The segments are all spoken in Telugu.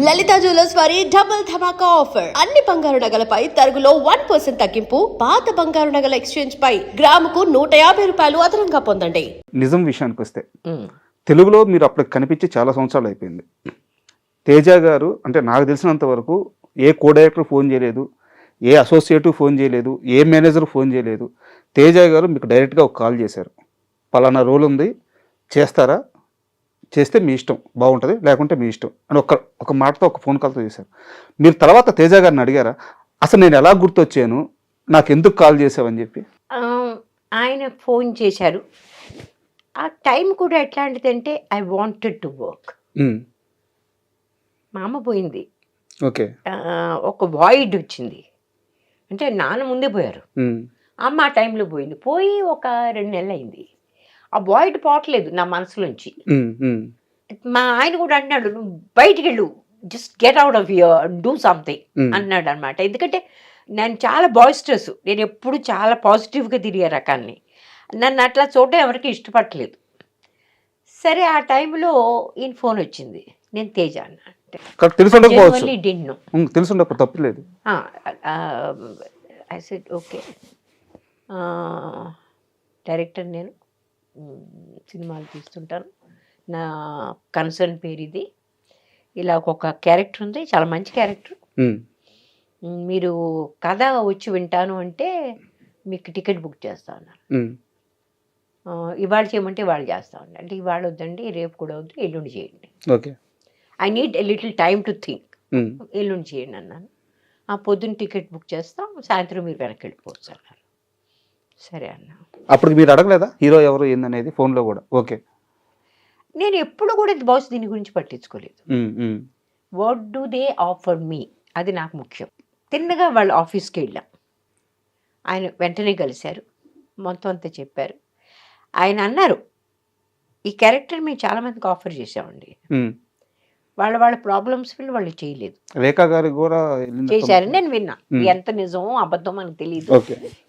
లలిత జ్యువెలర్స్ వారి డబుల్ ధమాకా ఆఫర్. అన్ని బంగారు నగలపై తరుగులో 1% తగ్గింపు. పాత బంగారు నగల ఎక్స్చేంజ్ పై గ్రాముకు 150 రూపాయలు అదనంగా పొందండి. నిజం విషయానికి వస్తే తెలుగులో మీరు అప్పుడు కనిపించి చాలా సంవత్సరాలు అయిపోయింది. తేజ గారు అంటే నాకు తెలిసినంత వరకు ఏ కో డైరెక్టర్ ఫోన్ చేయలేదు, ఏ అసోసియేటివ్ ఫోన్ చేయలేదు, ఏ మేనేజర్ ఫోన్ చేయలేదు. తేజ గారు మీకు డైరెక్ట్గా ఒక కాల్ చేశారు, పలానా రోల్ ఉంది చేస్తారా, చేస్తే మీ ఇష్టం బాగుంటుంది, లేకుంటే మీ ఇష్టం అని ఒక మాటతో ఒక ఫోన్ కాల్తో చేశారు. మీరు తర్వాత తేజ గారిని అడిగారా అసలు నేను ఎలా గుర్తొచ్చాను, నాకు ఎందుకు కాల్ చేసావని చెప్పి? ఆయన ఫోన్ చేశారు. ఆ టైం కూడా ఎట్లాంటిదంటే ఐ వాంటెడ్ టు వర్క్. మా అమ్మ పోయింది, ఓకే, ఒక వాయిడ్ వచ్చింది. అంటే నాన్న ముందే పోయారు, అమ్మ ఆ టైంలో పోయింది. పోయి ఒక 2 నెలలు అయింది. ఆ వాయిడ్ పోవట్లేదు నా మనసులోంచి. మా ఆయన కూడా అన్నాడు, నువ్వు బయటికి వెళ్ళు, just get out of here, do something అన్నాడు అనమాట. ఎందుకంటే నేను చాలా బాయిస్టర్స్, నేను ఎప్పుడు చాలా పాజిటివ్గా తిరిగే రకాన్ని. నన్ను అట్లా చూడడం ఎవరికి ఇష్టపడలేదు. సరే ఆ టైంలో ఈయన ఫోన్ వచ్చింది, నేను తేజ అన్న అంటే తప్పలేదు. ఐ సెడ్ ఓకే, డైరెక్టర్ నేను, సినిమాలు తీస్తుంటాను, నా కన్సర్న్ పేరు ఇది, ఇలా ఒక క్యారెక్టర్ ఉంది, చాలా మంచి క్యారెక్టర్, మీరు కథ వచ్చి వింటాను అంటే మీకు టికెట్ బుక్ చేస్తా ఉన్నారు. ఇవాళ చేయమంటే ఇవాళ చేస్తా ఉన్నారు. అంటే ఇవాళ వద్దండి, రేపు కూడా వద్దు, ఎల్లుండి చేయండి. Okay, I need a little time to think. ఎల్లుండి చేయండి అన్నాను. ఆ పొద్దున్న టికెట్ బుక్ చేస్తాం, సాయంత్రం మీరు వెనక్కి వెళ్ళిపోవచ్చు అన్నారు. సరే అన్నా. అప్పుడు మీరు అడగలేదా హీరో ఎవరు ఏందనేది ఫోన్లో కూడా? ఓకే, నేను ఎప్పుడు కూడా బాస్ దీని గురించి పట్టించుకోలేదు. వాట్ డూ దే ఆఫర్ మీ, అది నాకు ముఖ్యం. తిన్నగా వాళ్ళ ఆఫీస్కి వెళ్ళాం. ఆయన వెంటనే కలిశారు, మొత్తం అంతా చెప్పారు. ఆయన అన్నారు, ఈ క్యారెక్టర్ మేము చాలామందికి ఆఫర్ చేసామండి, వాళ్ళ ప్రాబ్లమ్స్ వల్ల వాళ్ళు చేయలేదు. రేఖా గారు కూడా చేశారని నేను విన్నా, ఎంత నిజమో అబద్ధం మనకు తెలియదు.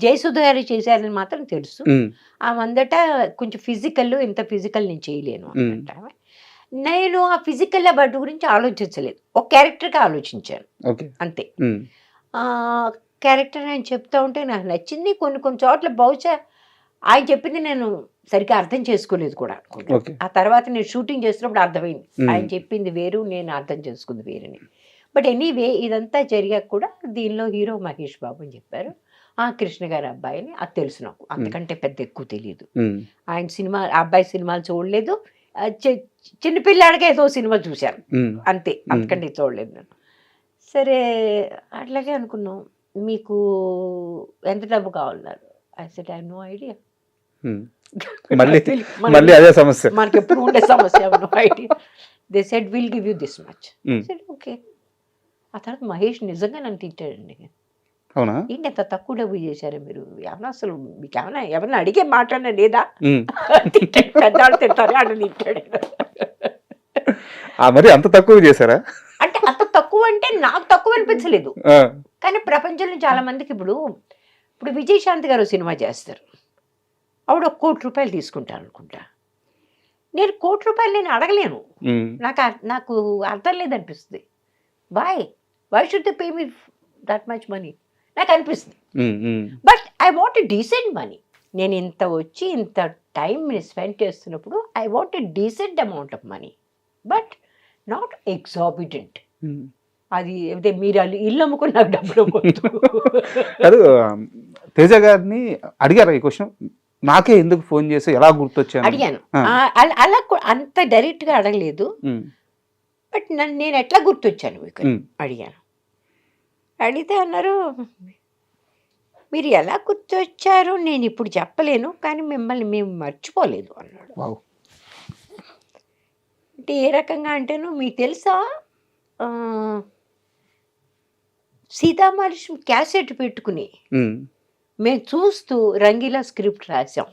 జయసుధ గారు చేశారని మాత్రం తెలుసు. ఆమె అందట కొంచెం ఫిజికల్, ఇంత ఫిజికల్ నేను చేయలేను అన్నట్ట. నేను ఆ ఫిజికల్ అబౌట్ గురించి ఆలోచించలేదు, ఒక క్యారెక్టర్గా ఆలోచించాను అంతే. క్యారెక్టర్ ఆయన చెప్తా ఉంటే నాకు నచ్చింది. కొన్ని చోట్ల బహుశా ఆయన చెప్పింది నేను సరిగ్గా అర్థం చేసుకోలేదు కూడా. ఆ తర్వాత నేను షూటింగ్ చేస్తున్నప్పుడు అర్థమైంది, ఆయన చెప్పింది వేరు, నేను అర్థం చేసుకుంది వేరని. బట్ ఎనీవే ఇదంతా జరిగాక కూడా దీనిలో హీరో మహేష్ బాబు అని చెప్పారు. కృష్ణ గారి అబ్బాయిని, అది తెలుసు నాకు, అంతకంటే పెద్ద ఎక్కువ తెలియదు. ఆయన సినిమా, అబ్బాయి సినిమాలు చూడలేదు, చిన్నపిల్లాడిగా ఏదో సినిమా చూశాను అంతే, అంతకంటే చూడలేదు నేను. సరే అట్లాగే అనుకున్నాం. మీకు ఎంత డబ్బు కావాలన్నారు? I said I have no idea. మళ్ళీ అదే సమస్య, మనకి ఎప్పుడు ఉండే సమస్య, no idea. They said will give you this much. Said okay. ఆ తర్వాత మహేష్ నిజంగా నన్ను తిట్టాడండి. అవునా, ఏంటి ఎంత తక్కువ డబ్బు చేశారు మీరు, ఏమన్నా అసలు మీకు ఏమన్నా ఎవరన్నా అడిగే మాట్లాడినా లేదా, పెద్దవాళ్ళు తింటారు అని తిట్టాడు. మరి అంత తక్కువ చేశారా? అంటే అంత తక్కువ అంటే నాకు తక్కువ అనిపించలేదు, కానీ ప్రపంచంలో చాలా మందికి ఇప్పుడు విజయశాంతి గారు సినిమా చేస్తారు, ఆవిడ 1 కోటి రూపాయలు తీసుకుంటారు అనుకుంటా. నేను 1 కోటి రూపాయలు నేను అడగలేను, నాకు అర్థం లేదనిపిస్తుంది. Why should they pay me that much money నాకు అనిపిస్తుంది. But I want a decent money. నేను ఇంత వచ్చి ఇంత టైం స్పెండ్ చేస్తున్నప్పుడు I want a decent amount of money, but not exorbitant. అది మీరు ఇల్లు అమ్ముకుని నాకు డబ్బులు కాదు. తేజ గారిని అడిగారా ఈ క్వశ్చన్, నాకే ఎందుకు ఫోన్ చేసి ఎలా గుర్తొచ్చాను? అడిగాను. అలా అంత డైరెక్ట్గా అడగలేదు, బట్ నేను ఎట్లా గుర్తొచ్చాను మీకు అడిగాను. అడిగితే అన్నారు, మీరు ఎలా గుర్తొచ్చారు నేను ఇప్పుడు చెప్పలేను, కానీ మిమ్మల్ని మేము మర్చిపోలేదు అన్నాడు. అంటే ఏ రకంగా అంటేను, మీకు తెలుసా సీతామహాలక్ష్మి క్యాసెట్ పెట్టుకుని మేము చూస్తూ రంగీలా స్క్రిప్ట్ రాసాం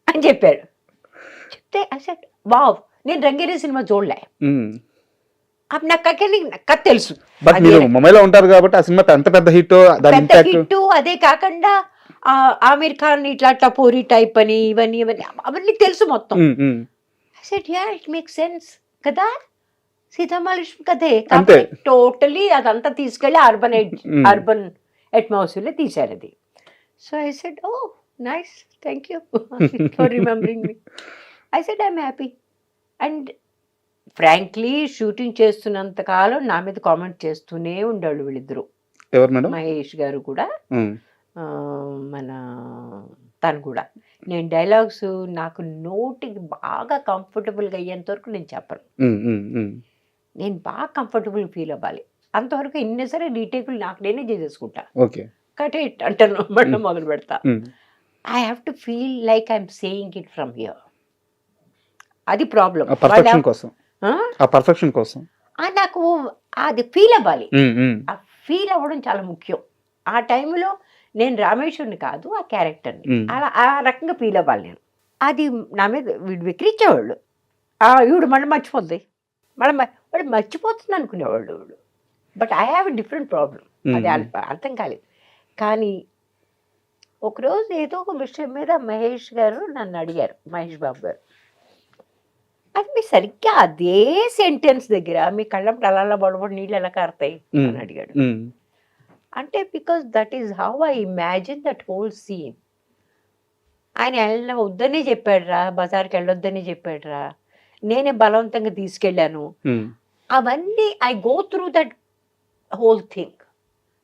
అని చెప్పాడు. చెప్తే అసలు వావ్, నేను రంగీలా సినిమా చూడలే, నాకు కథ తెలుసు. ముంబైలో ఉంటారు కాబట్టి ఆ సినిమా ఎంత పెద్ద హిట్, అదే కాకుండా ఆమీర్ ఖాన్ ఇట్లా టపోరీ టైప్ అని ఇవన్నీ అవన్నీ తెలుసు మొత్తం. I said, yeah, it makes sense. కదా సీతామహాలక్ష్మి కథే అంతే. కాబట్టి టోటలీ అదంతా తీసుకెళ్ళి Mm. అర్బన్ అట్మాస్ఫియర్లో తీశారు అది. So I said, oh nice, thank you for remembering me. I said I'm happy. And frankly shooting చేస్తున్నంత కాలం నా మీద కామెంట్ చేస్తూనే ఉండేవాళ్ళు వీళ్ళిద్దరూ. ఎవరు మేడం? మహేష్ గారు కూడా ఉమ్, మన తను కూడా. నేను డైలాగ్స్ నాకు నోటికి బాగా కంఫర్టబుల్గా అయ్యేంత వరకు నేను చెప్పను. ఉమ్, ఉమ్, ఉమ్. నేను బాగా కంఫర్టబుల్ ఫీల్ అవ్వాలి. అంతవరకు ఎన్ని సరే రీటేకులు నాకు నేనే చేసేసుకుంటా. ఓకే. కట్ ఇట్ అంటాను, మళ్ళీ మొదలు పెడతా. Um, I have to feel like I'm saying it from here. అది ప్రాబ్లం. ఆ పర్ఫెక్షన్ కోసం, ఆ పర్ఫెక్షన్ కోసం. నాకు అది ఫీల్ అవ్వాలి. ఉమ్, ఉమ్, ఆ ఫీల్ అవ్వడం చాలా ముఖ్యం. ఆ టైంలో నేను రామేశ్వరుని కాదు, ఆ క్యారెక్టర్ని అలా ఆ రకంగా ఫీల్ అవ్వాలి నేను. అది నా మీద వీడు విక్రించేవాళ్ళు. ఈవిడ మళ్ళీ మర్చిపోద్ది, మళ్ళీ వాడు మర్చిపోతుంది అనుకునేవాళ్ళు వీడు. But I have a different problem. అది అర్థం కాలేదు. కానీ ఒకరోజు ఏదో ఒక విషయం మీద మహేష్ గారు నన్ను అడిగారు, మహేష్ బాబు గారు, అది మీ సరిగ్గా అదే సెంటెన్స్ దగ్గర మీ కళ్ళప్పుడు అలా బడబడి నీళ్ళు ఎలా కారుతాయి అని అడిగాడు. ఉమ్, అంటే because that is how I imagine that whole scene. ఆయన వద్దనే చెప్పాడురా, బజార్కి వెళ్ళొద్దని చెప్పాడురా, నేనే బలవంతంగా తీసుకెళ్ళాను. ఉమ్. అవన్నీ I go through that whole thing.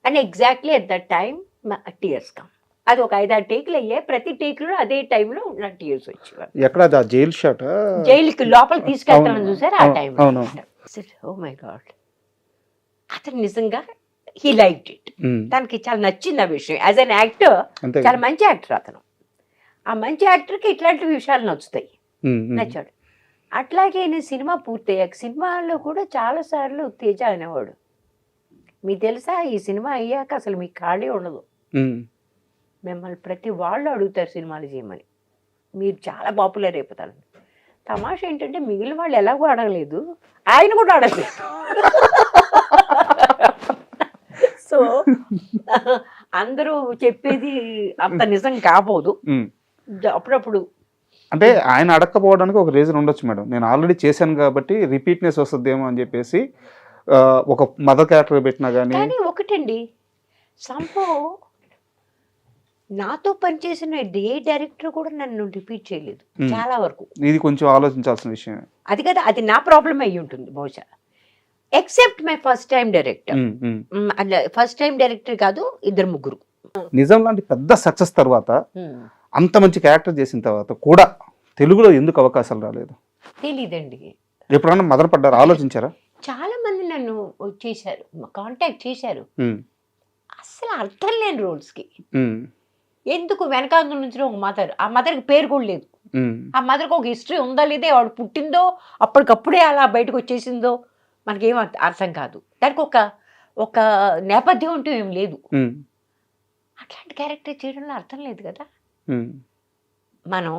And exactly at that time tears come. అది ఒక 5-6 టేకులు అయ్యాయి. ప్రతి టేకులో అదే టైంలో నాకు టీయర్స్ వచ్చేవారు. ఎక్కడ అది? ఆ జైలు షాట్? జైలుకి లోపల తీసుకెళ్తామని చూసారు ఆ టైంలో. అవును. ఓ మై గాడ్, అతను నిజంగా హీ లైక్డ్ ఇట్. తనకి చాలా నచ్చింది ఆ విషయం. యాజ్ అన్ యాక్టర్ అంతే. చాలా మంచి యాక్టర్ అతను. ఆ మంచి యాక్టర్కి ఇట్లాంటి విషయాలు నచ్చుతాయి, నచ్చాడు. అట్లాగే నేను సినిమా పూర్తయ్యాక సినిమాల్లో కూడా చాలాసార్లు తేజ అనేవాడు, మీకు తెలుసా ఈ సినిమా అయ్యాక అసలు మీకు ఖాళీ ఉండదు, మిమ్మల్ని ప్రతి వాళ్ళు అడుగుతారు సినిమాలు చేయమని, మీరు చాలా పాపులర్ అయిపోతారు. తమాషా ఏంటంటే మిగిలిన వాళ్ళు ఎలాగో అడగలేదు, ఆయన కూడా అడగలేదు. సో అందరూ చెప్పేది అంత నిజం కాబోదు అప్పుడప్పుడు. అంటే ఆయన అడగకపోవడానికి ఒక రీజన్ ఉండొచ్చు మేడం. నేను ఆల్రెడీ చేశాను కాబట్టి రిపీట్నెస్ వస్తుందేమో అని చెప్పేసి ఒక మదర్ క్యారెక్టర్ పెట్టినా కానీ ఒకటండి, సంభవ్ నాతో పనిచేసిన ఏ డైరెక్టర్ కూడా నన్ను రిపీట్ చేయలేదు చాలా వరకు. ఇది కొంచెం ఆలోచించాల్సిన విషయం. అది కదా, అది నా ప్రాబ్లం అయ్యి ఉంటుంది బహుశా. Except my first time director. First time director కాదు, 2-3. నిజం లాంటి పెద్ద సక్సెస్ తర్వాత అంత మంచి క్యారెక్టర్ చేసిన తర్వాత కూడా తెలుగులో ఎందుకు అవకాశాలు రాలేదు? తెలీదండి. ఎప్పుడన్నా మదన పడ్డారు, ఆలోచించారా? చాలా మంది నన్ను చేశారు, కాంటాక్ట్ చేశారు, అసలు అర్థం లేని రోల్స్కి. ఎందుకు వెనకాల నుంచి ఒక మదర్, ఆ మదర్కి పేరు కూడా లేదు, ఆ మదర్కి ఒక హిస్టరీ ఉందా లేదా, ఆవిడ పుట్టిందో అప్పటికప్పుడే అలా బయటకు వచ్చేసిందో మనకేం అర్థం కాదు, దానికి ఒక నేపథ్యం అంటూ ఏం లేదు. అట్లాంటి క్యారెక్టర్ చేయడంలో అర్థం లేదు కదా. మనం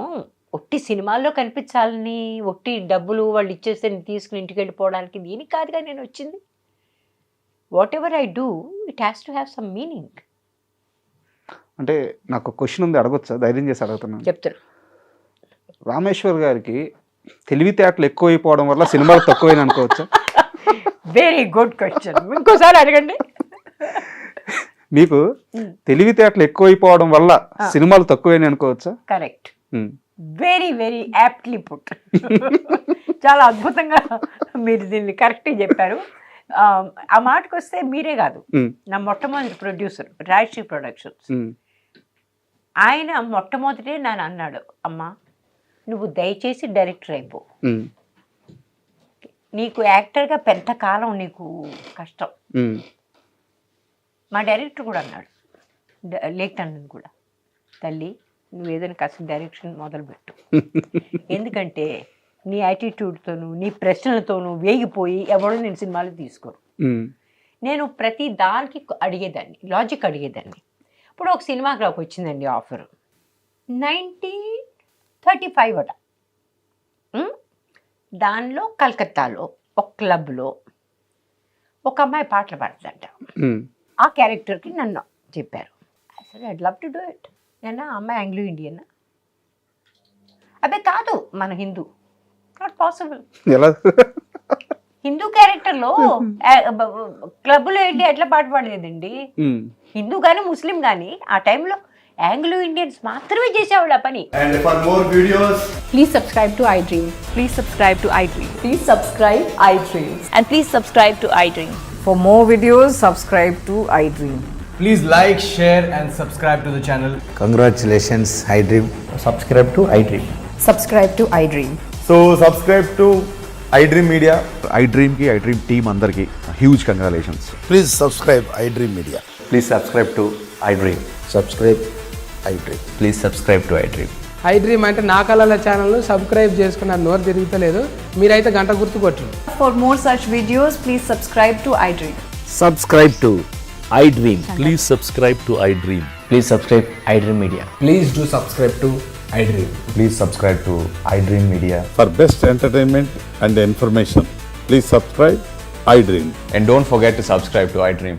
ఒట్టి సినిమాల్లో కనిపించాలని, ఒట్టి డబ్బులు వాళ్ళు ఇచ్చేస్తే నేను తీసుకుని ఇంటికి వెళ్ళిపోవడానికి దీనికి కాదుగా నేను వచ్చింది. What ever I do it has to have some meaning. అంటే నాకు క్వశ్చన్ ఉంది, అడగొచ్చా? ధైర్యం చేసి అడుగుతున్నాను. చెప్తాను. రామేశ్వర్ గారికి తెలివితేటలు ఎక్కువైపోవడం వల్ల సినిమాలు తక్కువైన అనుకోవచ్చా? వెరీ గుడ్ క్వశ్చన్, ఇంకోసారి అడగండి. మీకు తెలివితేటలు ఎక్కువైపోవడం వల్ల సినిమాలు తక్కువైన అనుకోవచ్చా? Correct, very very aptly put. చాలా అద్భుతంగా మీరు దీన్ని కరెక్ట్గా చెప్పారు. ఆ మాటకు వస్తే మీరే కాదు, నా మొట్టమొదటి ప్రొడ్యూసర్ రాజశ్రీ ప్రొడక్షన్స్, ఆయన మొట్టమొదటే నన్ను అన్నాడు, అమ్మా నువ్వు దయచేసి డైరెక్టర్ అయిపో, నీకు యాక్టర్గా పెద్ద కాలం నీకు కష్టం. మా డైరెక్టర్ కూడా అన్నాడు, లేఖన్ కూడా, తల్లి నువ్వు ఏదైనా కాస్త డైరెక్షన్ మొదలుపెట్టు, ఎందుకంటే నీ యాటిట్యూడ్తోనూ నీ ప్రశ్నలతోనూ వేగిపోయి ఎవడో నేను సినిమాలు తీసుకోను. నేను ప్రతి దానికి అడిగేదాన్ని, లాజిక్ అడిగేదాన్ని. ఇప్పుడు ఒక సినిమాకి నాకు వచ్చిందండి ఆఫర్, 1935 అట. దానిలో కలకత్తాలో ఒక క్లబ్లో ఒక అమ్మాయి పాటలు పాడుతుందంట. ఆ క్యారెక్టర్కి నన్ను చెప్పారు. అసలు I'd love to do it. నేను అమ్మాయి ఆంగ్లో ఇండియన్, అదే కాదు మన హిందూ. Not possible. ఎలా హిందూ క్యారెక్టర్ లో క్లబ్ లో వెళ్ళి ఎట్లా పాట పాడలేదండి. హిందూ గాని ముస్లిం గాని ఆ టైంలో ఆంగ్లో ఇండియన్స్ మాత్రమే చేసేవాళ్ళు ఆ పని. And for more videos, Please subscribe to iDream. Please subscribe to iDream. Please subscribe iDream. And please subscribe to iDream. For more videos, subscribe to iDream. please like, share and subscribe to the channel. Congratulations, iDream. Subscribe to iDream. Subscribe to iDream. So subscribe to iDream Media. iDream ki iDream team andarki huge congratulations. Please subscribe iDream Media. Please subscribe to iDream. Subscribe iDream. Please subscribe to iDream. iDream అంటే నా కళల ఛానల్ను సబ్స్క్రైబ్ చేసుకున్న నోరు తిరుగుతలేదు, మీరైతే గంట గుర్తు కొట్టండి. For more such videos, please subscribe to iDream. Subscribe to iDream. Please subscribe to iDream. Please subscribe iDream Media. Please do subscribe to iDream. Please subscribe to iDream Media. For best entertainment and information, please subscribe iDream. And don't forget to subscribe to iDream.